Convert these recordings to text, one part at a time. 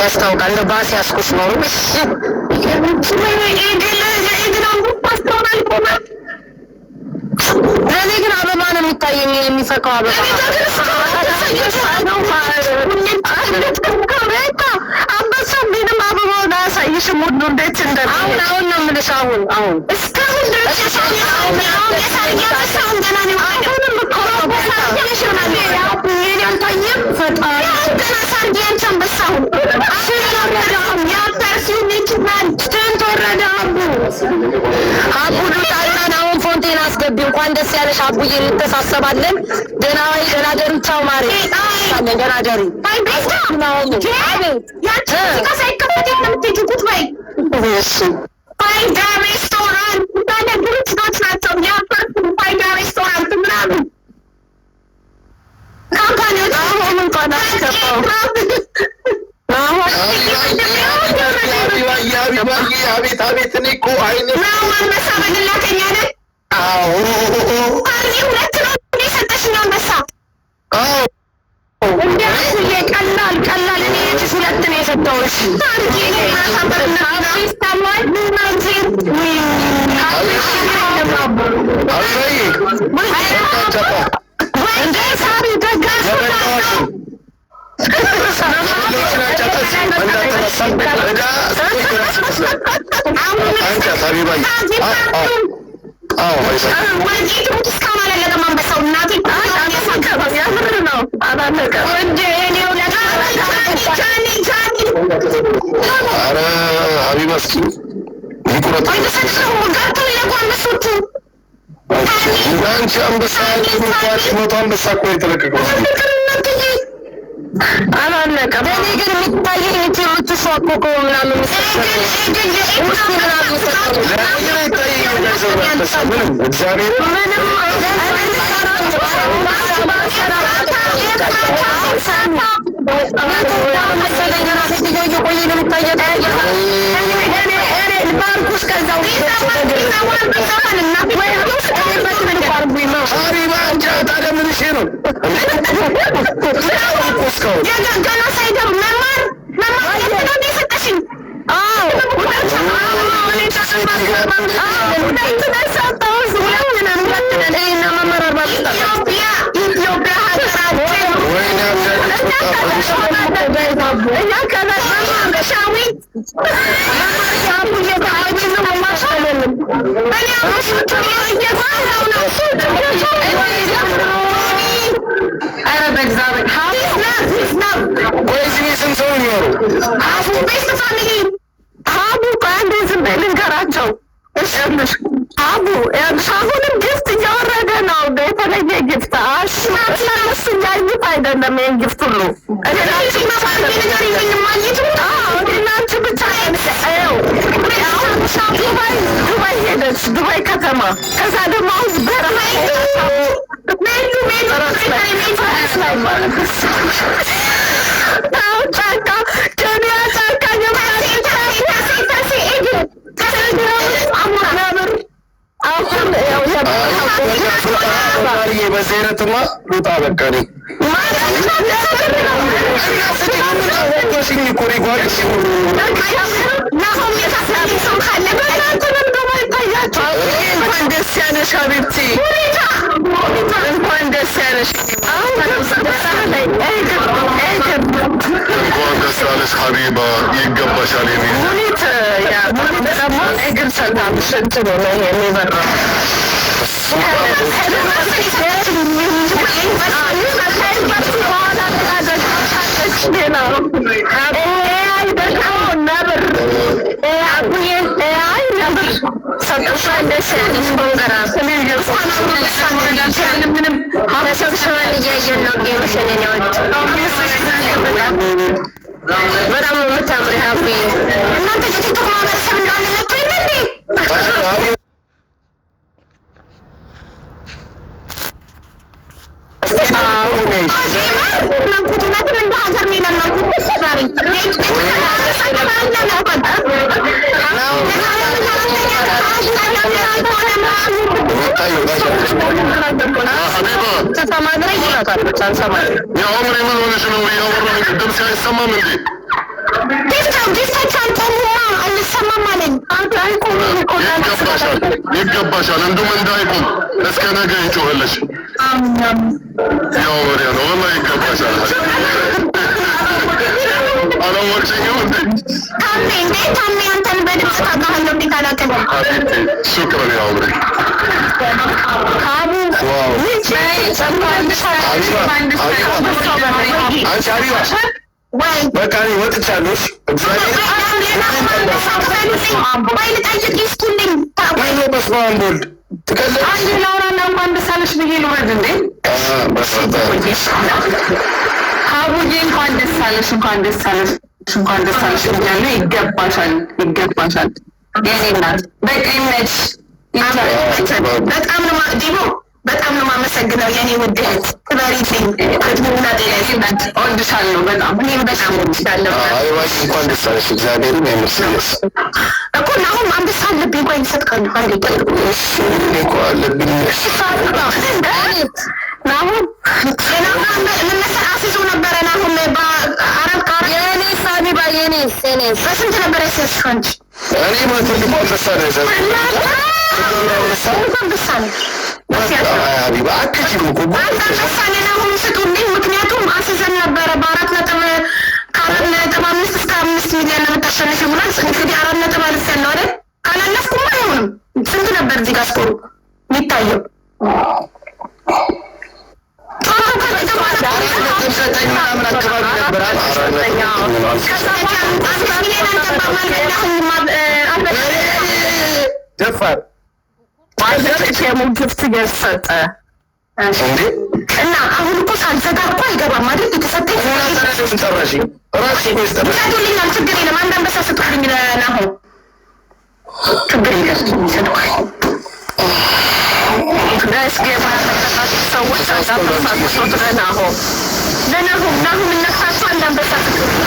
ያስታውቃል። ባስ ያስኩሽ ነው። ለእኔ ግን አበባ ነው የሚታየኝ፣ የሚፈካው አበባ። አንበሳ ቢንም አበባውን አያሳይሽም? ሁሉ እንዴት አሁን ነው የምልሽ። አሁን እስካሁን ድረስ አሁን ፎንቴን አስገቢ። እንኳን ደስ ያለሽ አቡዬ፣ እንተሳሰባለን። ደህና ወይ? ደህና ደሪ። ቻው ማሬ። ደህና ደሪ። ፋይዳ ሬስቶራንት ድርጅቶች ናቸው ያፈርኩ። ፋይዳ ሬስቶራንት ምናምን ካምፓኒዎች አሁን እንኳን አስገባው። አቤት አቤት! እኔ እኮ አይኔ አንበሳ በግላተኛ ነን። ሁለት ነው የሰጠሽኝ አንበሳ። ቀላል እኔ ሁለት ነው የሰጠሁሽ። አንበሳ እኮ የተለቀቀው አላለቀም። እኔ ግን የሚታየኝ የምትሿኮከው ምናምን ልንገራቸው። አሁንም ግፍት እያወረደ ነው። የተለየ ግፍት እሱ እያዩት አይደለም። ይህን ግፍት ሁሉ ናችሁ ብቻ። ዱባይ ሄደች፣ ዱባይ ከተማ። ከዛ ደግሞ አሁን በረሃ ጫካ፣ ኬንያ ጫካ በሴረትማ ሉጣ በቃ እንኳን ደስ ያለሽ ሀቢብቲ፣ እንኳን ደስ ያለሽ። እንኳን ደስ ያለሽ ሀቢባ፣ ይገባሻል። ሙኒት ደግሞ እግር ሰልታለሽ እንትኑ ነው የሚበራው በጣም የምታምሪ ሀቢ እናንተ ቲክቶክ ማህበረሰብ እንደሆነ ተማድረግ ትነግራታለች። አልሰማኝም። يا عمري من هون شنو هي والله الدرس يسمى من دي ጊፍቶች አልቆሙማ አንሰማም አለኝ። አንተ አይቆም ይገባሻል እንዱም እንዳይቆም እስከ ነገ ይጮህልሽ يا عمري انا والله يገባሻል አላወቅሽኝም እንዴ ታሜ አንተን በድምፅ ታውቃለህ እንዴ ካላቀኝ شكرا يا عمري ካቡ واو ወይ በቃ እኔ ወጥቻለሁ። እግዚአብሔር በስመ አብ ወልድ ትቀልድ አንድ ላውራና እንኳን ደስ አለሽ ብዬ ልውረድ እንዴ? ሀቡዬ እንኳን ደስ አለሽ፣ እንኳን ደስ አለሽ፣ እንኳን ደስ አለሽ ብያለሁ። ይገባሻል፣ ይገባሻል የኔ እናት በቃ ይመች። በጣም ነው ዲቦ በጣም ነው የማመሰግነው የኔ ውድ እህት ክበሪልኝ። እድሜና ጤና ይስጥልኝ። እወድሻለሁ በጣም እኔም በጣም እወድሻለሁ። አይዋይ እንኳን ደስ አለሽ። እግዚአብሔርን የምስልስ እኮ አሁን አንበሳ አለብኝ። ቆይ ሰጥከኝ አንዴ እኮ አለብኝ ናሁን ምነሳ አስይዞ ነበረ ናሁን በአረብ ቃር የኔ ሳቢ ባየኔ ኔ በስንት ነበረ የሴስሽ አንቺ? እኔ ትልቁ አንበሳ ነው ይዘ አንበሳ ነው ሀቢባ አክችም እኮ አንበሳ ናሁን ስጡልኝ። ምክንያቱም አስይዘን ነበረ በ4.5 እስከ 5 ሚሊዮን ለምታሸንፊ ብሏል። እንግዲህ 4 አልፍ ያለው አይደል? ካላለፍኩም አይሆንም። ስንት ነበር እዚህ ጋር ስኮሩ የሚታየው? ደፋር ግፍት ገሰጠ እና አሁን እኮ ሳልዘጋ እኮ አይገባም አይደል? የተሰጠኝ ጠራሽ ራሽ ይሰጡልኛል። ችግር የለም። አንድ አንበሳ ስጡልኝ ለናሆም ችግር የለም ይሰጠዋል። ሰዎች አንዳንበሳቶት ለናሆም እነሳቸው አንድ አንበሳ ስጡልኝ።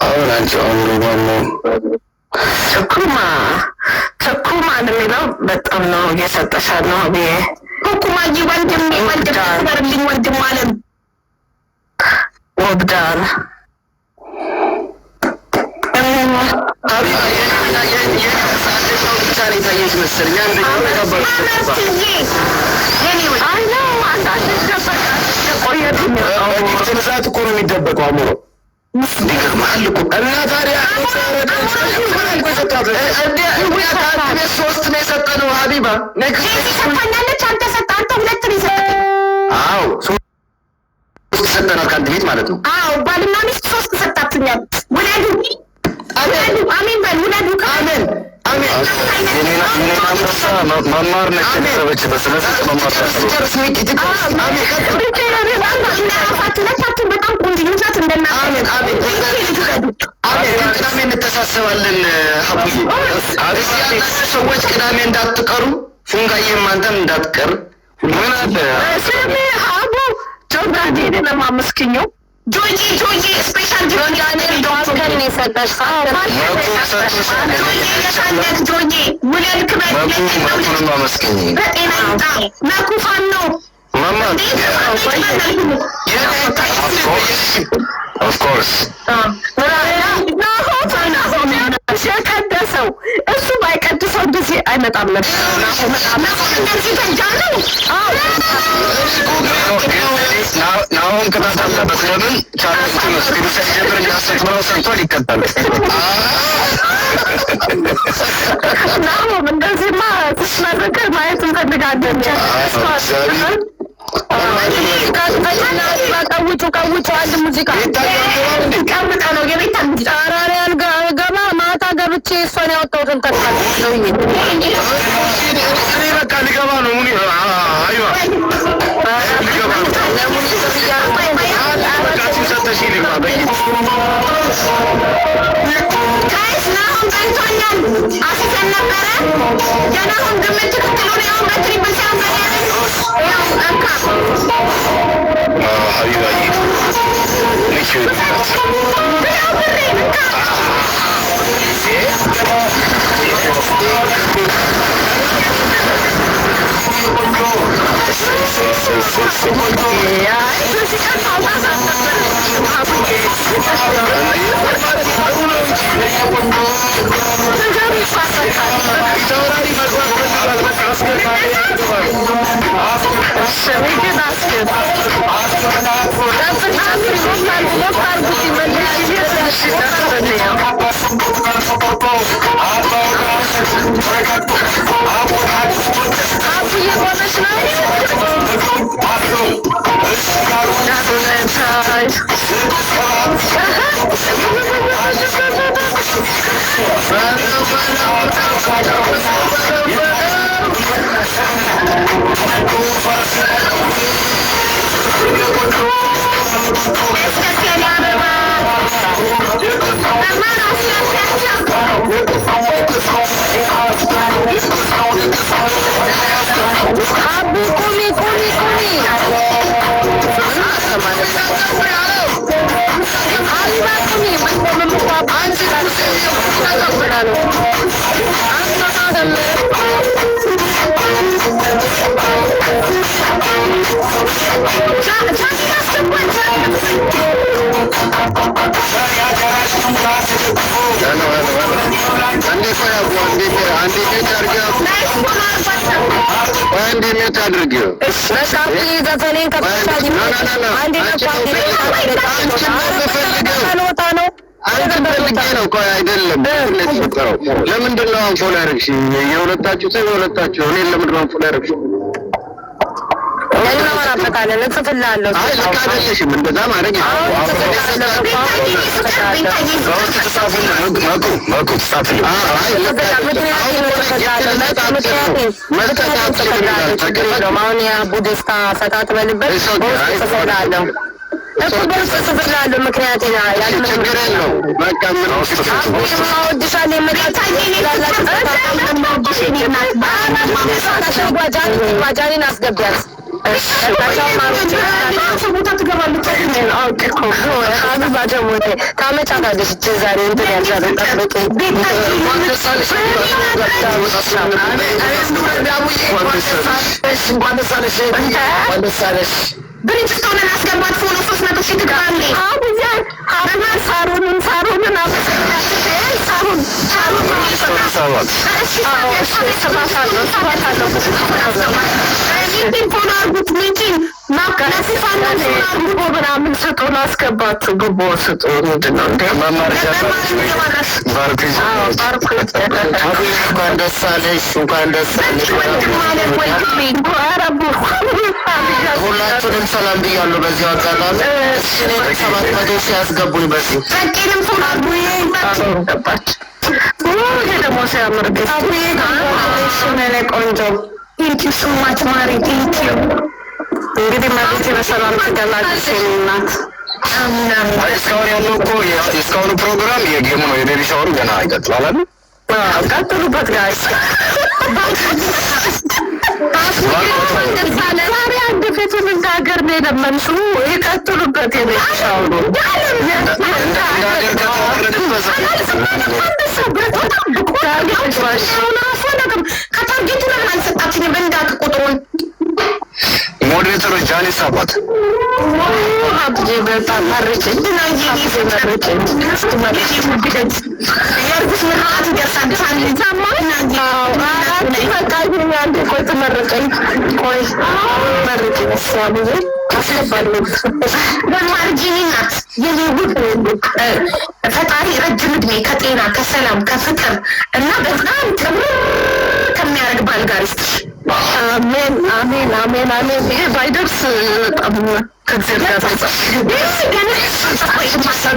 አሁን አንቺ አሁን ዋናው ቸኩማን የሚለው በጣም ነው እየሰጠሻል ነው ብዬ ኩኩማዬ ወንድሜ በርልኝ ወንድም አለም ወብዳር ትንሳት እኮ ነው የሚደበቀው አእምሮ ይገርማል እኮ እና ታዲያ ሶስት ነው የሰጠነው ሀቢባ ሰጥታኛለች። አንተ ሰጠህ አንተ ሁለት ነው የሰጠህ። አዎ ሶስት ሰጠናል ከአንድ ቤት ማለት ነው። አዎ ባልና ሚስት 3 ሰጣችኛል። ውለዱ ውለዱ አሜን በል ውለዱ አሜን አሜን መማር ነች በስለሰጥ መማር ሁለታችን በጣም ቆንጆ ናት። ቅዳሜ እንተሳሰባለን። ሀቡዬ ሰዎች ቅዳሜ እንዳትቀሩ፣ ፉንጋዬም አንተም እንዳትቀር። ምን አለ ስሜ ሀቡ ጆርዳን ለማመስክኘው ጆዬ ስፔሻል ጆርዳን ዶክተር ነው የሰጠሽ። ጆዬ ውለድ ክበድ ማመስገኝ በጤና ይምጣ። መኩፋን ነው ኦፍኮርስ የቀደሰው እሱ ባይቀድሰው እንደዚህ አይመጣም ነበር። አሁን ቅጣት አለበት። ለምን ቻሌንጅ ስክሪፕት ጀምር እንዳሰጥመው ሰርቷል ይቀጣል። ናሆም እንደዚህማ ስትመረቅር ማየት እንፈልጋለን። ቀውጩ አንድ ሙዚቃ ቀምጠ ነው የቤታ ሙዚቃ ጣራሪያን ገባ ማታ ገብቼ እሷን ያወጣሁትን ተካል እኔ በቃ ልገባ ነው ሙኒ አይዋ ልገባ ነው በቃችን ሰተሽ ልግባ በይ ጋይስ ናሆም በልቶኛል። አስይዘን ነበረ የናሆም ግምት ትክክል ሆነ። ያው በትሪፕል ሳይሆን ያው እንካ ሀቢባዬ ንኪ ለምንድን ነው አንፎላ ያደረግሽ? የሁለታችሁ ሰው የሁለታችሁ እኔን ለምንድን ነው አንፎላ ያደረግሽ? አይደለሽም እንደዛ ማድረግ ብሪጅስቶንን አስገባት። ፎሎ 300 ሺህ ትገባለች። ሁላችሁንም ሰላም ብያለሁ። በዚህ አጋጣሚ 700 ሺህ ያስገቡኝ። በዚህ በቂንም ፎሎ ገባች። ደግሞ ሲያምር ቆንጆ ቴንኪዩ ሶ ማች ማሪ ቴንኪዩ። እንግዲህ መቤቴ በሰላም ትገላግሽ ናት። እስካሁን ያለው እኮ የእስካሁኑ ፕሮግራም የጌሙ ነው። የቤቢ ሻወሩ ገና ይቀጥላል። ቀጥሉበት ጋይስ። ዛሬ አንድ ፊቱን እንደ ሀገር ነው የለመንሽው። የቀጥሉበት የቤቢ ሻወሩ ከታርጌቱ ለምን አልሰጣችኝም? እንዳቅ ቁጥሩን ሞዴሬተሮች ጃኒ ሳባት ሀብቴ በጣም መርጭኝ የእርጉስ ምርቃት ይደርሳል። ቆይ ትመርቀኝ። ቆይ መርጭኝ ስዋብዜ አስገባለሁ። በማርጂኒ ናት የኔ ጉድ። ፈጣሪ ረጅም እድሜ ከጤና ከሰላም ከፍቅር እና በጣም ጥሩ ከሚያደርግ ባል ጋር ይስጥሽ። አሜን አሜን አሜን አሜን። ይሄ ባይደርስ በጣም ከእግዚአብሔር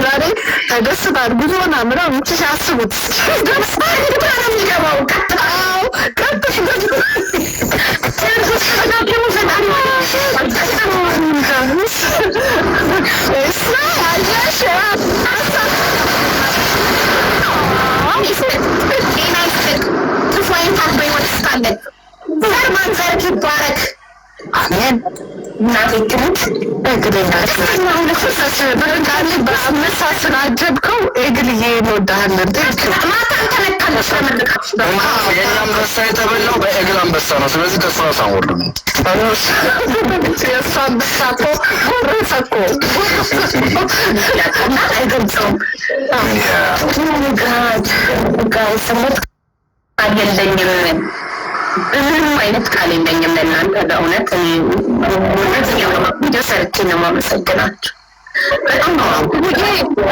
ጋር ተደስታል። ጉዞና ምናምን አስቡት። ደስታ ነው የሚገባው። ዘር ማንዘርክ ይባረክ። አሜን። እናቴ ትሙት በአመሳስል አጀብከው እግልዬ እንወዳሃለን። የእኛ አንበሳ የተበላው በእግል አንበሳ ነው። ስለዚህ ከእሱ ሳንወርድ ነው። የእሱ አንበሳ እኮ ጎረሰ እኮ አይገልጸውም። ስሙት የለኝም፣ ምንም አይነት ቃል የለኝም ለእናንተ በእውነት ቪዲዮ ሰርቼ ነው የማመሰግናችሁ።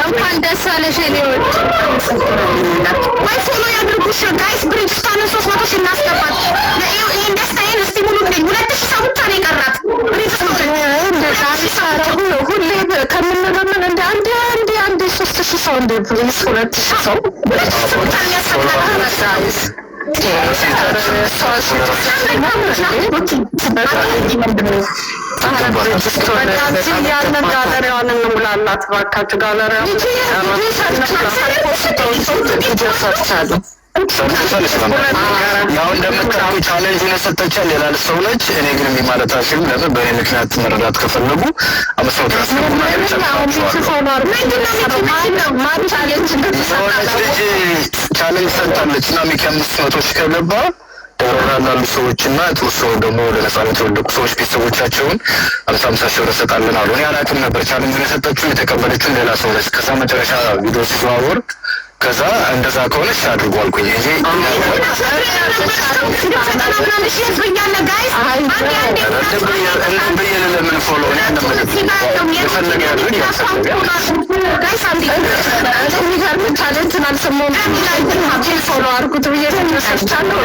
እንኳን ደስ አለሽ ሌሎች ወይ ፎሎ ያድርጉሽ ጋይስ። ብሪጅስታን 300 ሺህ እናስገባት። ይህን ደስታዬን እስቲ ሙሉ 2000 ሰው ብቻ ነው የቀራት። ሁሌ ከምንለምን እንደ አንድ 3000 ሰው እንደ ፕሊስ 2000 ሰው ብቻ የሚያስፈልጋል። ያንን ጋለሪዋን እንሙላላት እባካችሁ። ጋለሪዋን ያው እንደምታውቁ ቻሌንጁን የሰጠችን ሌላ ሰው ነች። እኔ ግን ማለት አልችልም። ለምን በእኔ ምክንያት መረዳት ከፈለጉ አመሰው የሆነች ልጅ ቻሌንጅ ሰጥታለች እና ሚኪ 500 ሺህ ከገባ ደብረ ላሉ ሰዎች እና የተወሰኑ ደግሞ ወደ ነጻነት የወደቁ ሰዎች ቤተሰቦቻቸውን 50 ሺህ ብር እሰጣለን አሉ። እኔ አላውቅም ነበር ቻሌንጁን የሰጠችው የተቀበለችውን ሌላ ሰው ነች። ከዛ መጨረሻ ቪዲዮ ሲዘዋወር ከዛ እንደዛ ከሆነች አድርጎ አልኩኝ እንጂ ለምን ፎሎ የፈለገ ያድርግ ያልፈለገ ታለንትን አልሰማሁም። ፎሎ አድርጉት ብዬ ሰርቻለሁ።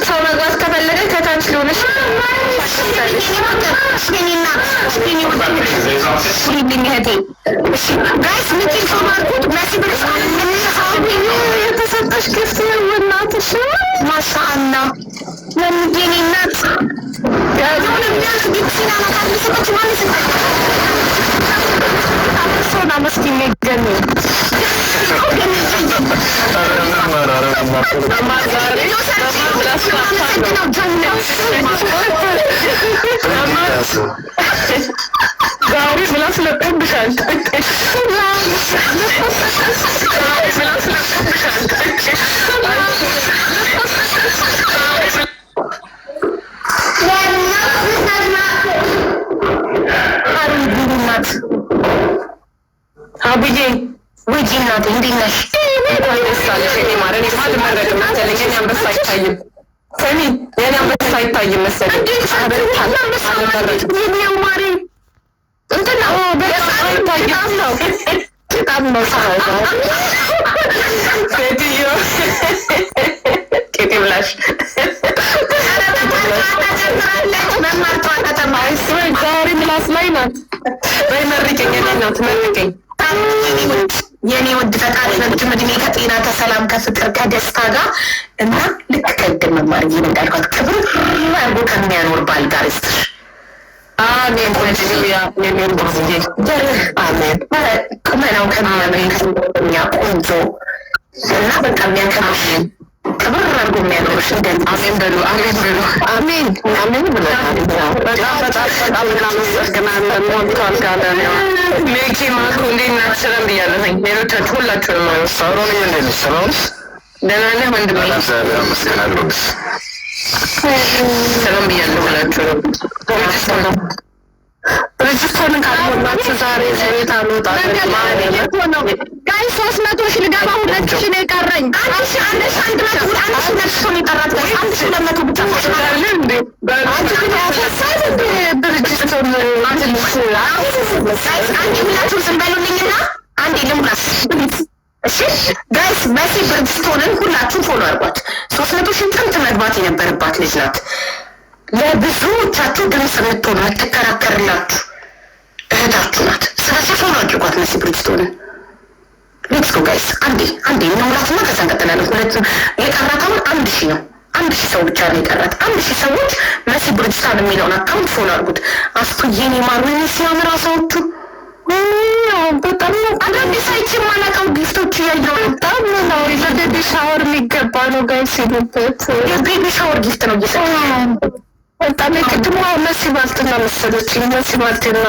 ሰው መግባት ከፈለገ ከታች ሊሆነች የተሰጠሽ ክፍት እናትሽ ማሻአላ የኔ እናት ሶና መስኪ የሚገኝ ዛሬ ምላስ ለቀብሻል። አቡዬ ውጪ እናቴ እንዴት ነሽ? እንኳን ደስ አለሽ የኔ ማር። እኔማ ልመረቅም መሰለኝ። የኔ አንበሳ አይታይም። ሰሚ የኔ አንበሳ አይታይም መሰለኝ። የኔ ማሪ እንትን ነው አይታይም ነው በጣም ነው ሴትዮ ቄጤ ብላሽ ዛሬ ምላስ ላይ ናት። በይ መርቀኝ የኔ እናት መርቀኝ። የኔ ውድ ፈጣሪ ረጅም ዕድሜ ከጤና ከሰላም ከፍቅር ከደስታ ጋር እና ልክ ከግድ መማር እንዳልኳት ክብር አርጎ ከሚያኖር ባል ጋር ይስጥሽ። አሜን። ያ የሚል ጊዜ አሜን። ቁመናው ከሚያምር ከኛ ቆንጆ እና በቃ የሚያከብርሽ ክብር አርጎ የሚያኖርሽ አሜን በሉ። አሜን በሉ። አሜን አሜን ብለናል። በጣም እናመሰግናለን። ሞልቷል ጋለሪያ። ሜኪ ማኩ እንዴት ናት? ሰላም ብያለሁኝ። ሌሎቻችሁ ሁላችሁንም ነው ሳሮን እንዴት ነሽ? ሰላም ደህና ነህ ወንድሜ? አመሰግናለሁ። ሰላም ብያለሁ ሁላችሁንም። ሬጅስተርን ካልሞላችሁ ዛሬ ቤት አልወጣም። ጋይ 300 ሺህ ልገባ 2 ሺህ ነው የቀረኝ። 1200 ብቻ ሁላችሁም ዝም በሉልኝና አንዴ ልሙላስ። እሺ ጋይስ መሲ ብርጅስቶንን ሁላችሁም ፎሎ አድርጓት። 300 ሺህ ጥንት መግባት የነበረባት ልጅ ናት። ለብዙዎቻችሁ ድምፅ የምትሆኑ የምትከራከርላችሁ እህታችሁ ናት። ስለዚህ ፎሎ አድርጓት መሲ ብሪጅስቶንን። ሌትስ ጎ ጋይስ። አንዴ እንሙላትና ከዛ እንቀጥላለን። ሁለት የቀራት አሁን 1000 ነው። 1000 ሰው ብቻ ነው የቀራት። 1000 ሰዎች መሲ ብሪጅስቶን የሚለውን አካውንት ፎሎ አድርጉት። አስቱዬን የማሩኝ ሲያምራ ሰዎቹ በጣም አንዳንዴ ሳይች የማላውቀው ጊፍቶች እያየሁ በጣም ነው። ለቤቢ ሻወር የሚገባ ነው ጋይስ ሲሉበት የቤቢ ሻወር ጊፍት ነው እየሰጠ በጣም የቅድሞ መሲ ባልትና መሰለችኝ። መሲ ባልትና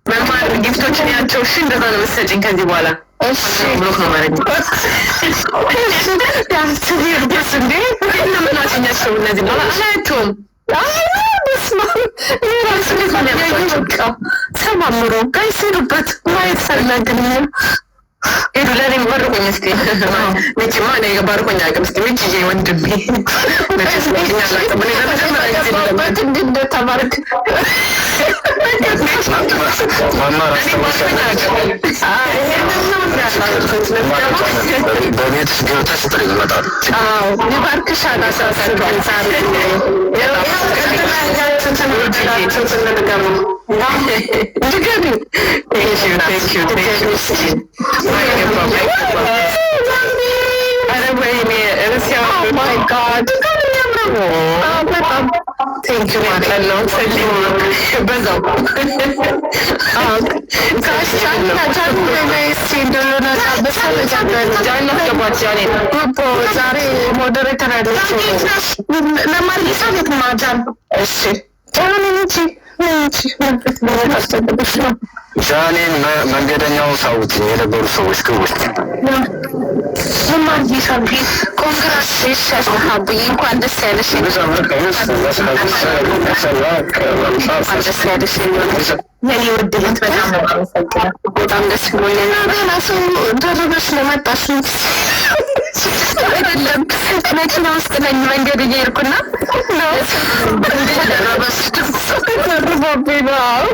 መማር ጊፍቶችን ያቸው እሺ፣ እንደዛ ነው መሰለችኝ። ከዚህ በኋላ እሺ ብሎክ ነው ማለት ነው። ያስተቪር ደስ እንዴ ለምናችኛቸው እነዚህ ነው አላያቸውም። ሰማምሮ ጋይስ ሄዱበት ማየት ፈለግን። ሄዱ ለእኔ ባርኮኝ እስኪ መቼማ እኔ ባርኮኝ አቅም እስኪ ምችዬ ወንድሜ መቼስኛላቀበት እንዲ እንደተባርክ መማር በቤት ገብተሽ ጥሪ ይመጣል። ይባርክሻል። ዛሬ ሞዴሬተር ያለች ለማርጌሳ ቤት ማጃን እሺ ጃኔን መንገደኛው ሳውት የነበሩ ሰዎች ግቦች ኮንግራቹሌሽን ሀቡዬ፣ እንኳን ደስ ያለሽ። የኔ ውድ እህት በጣም ነው የማመሰግነው። በጣም ደስ ብሎኛል። ሌላ ሰው ደረበሽ ለመጣሽ አይደለም መኪና ውስጥ ነኝ መንገድ እየሄድኩና ደረበሽ ደርቦብኝ ነው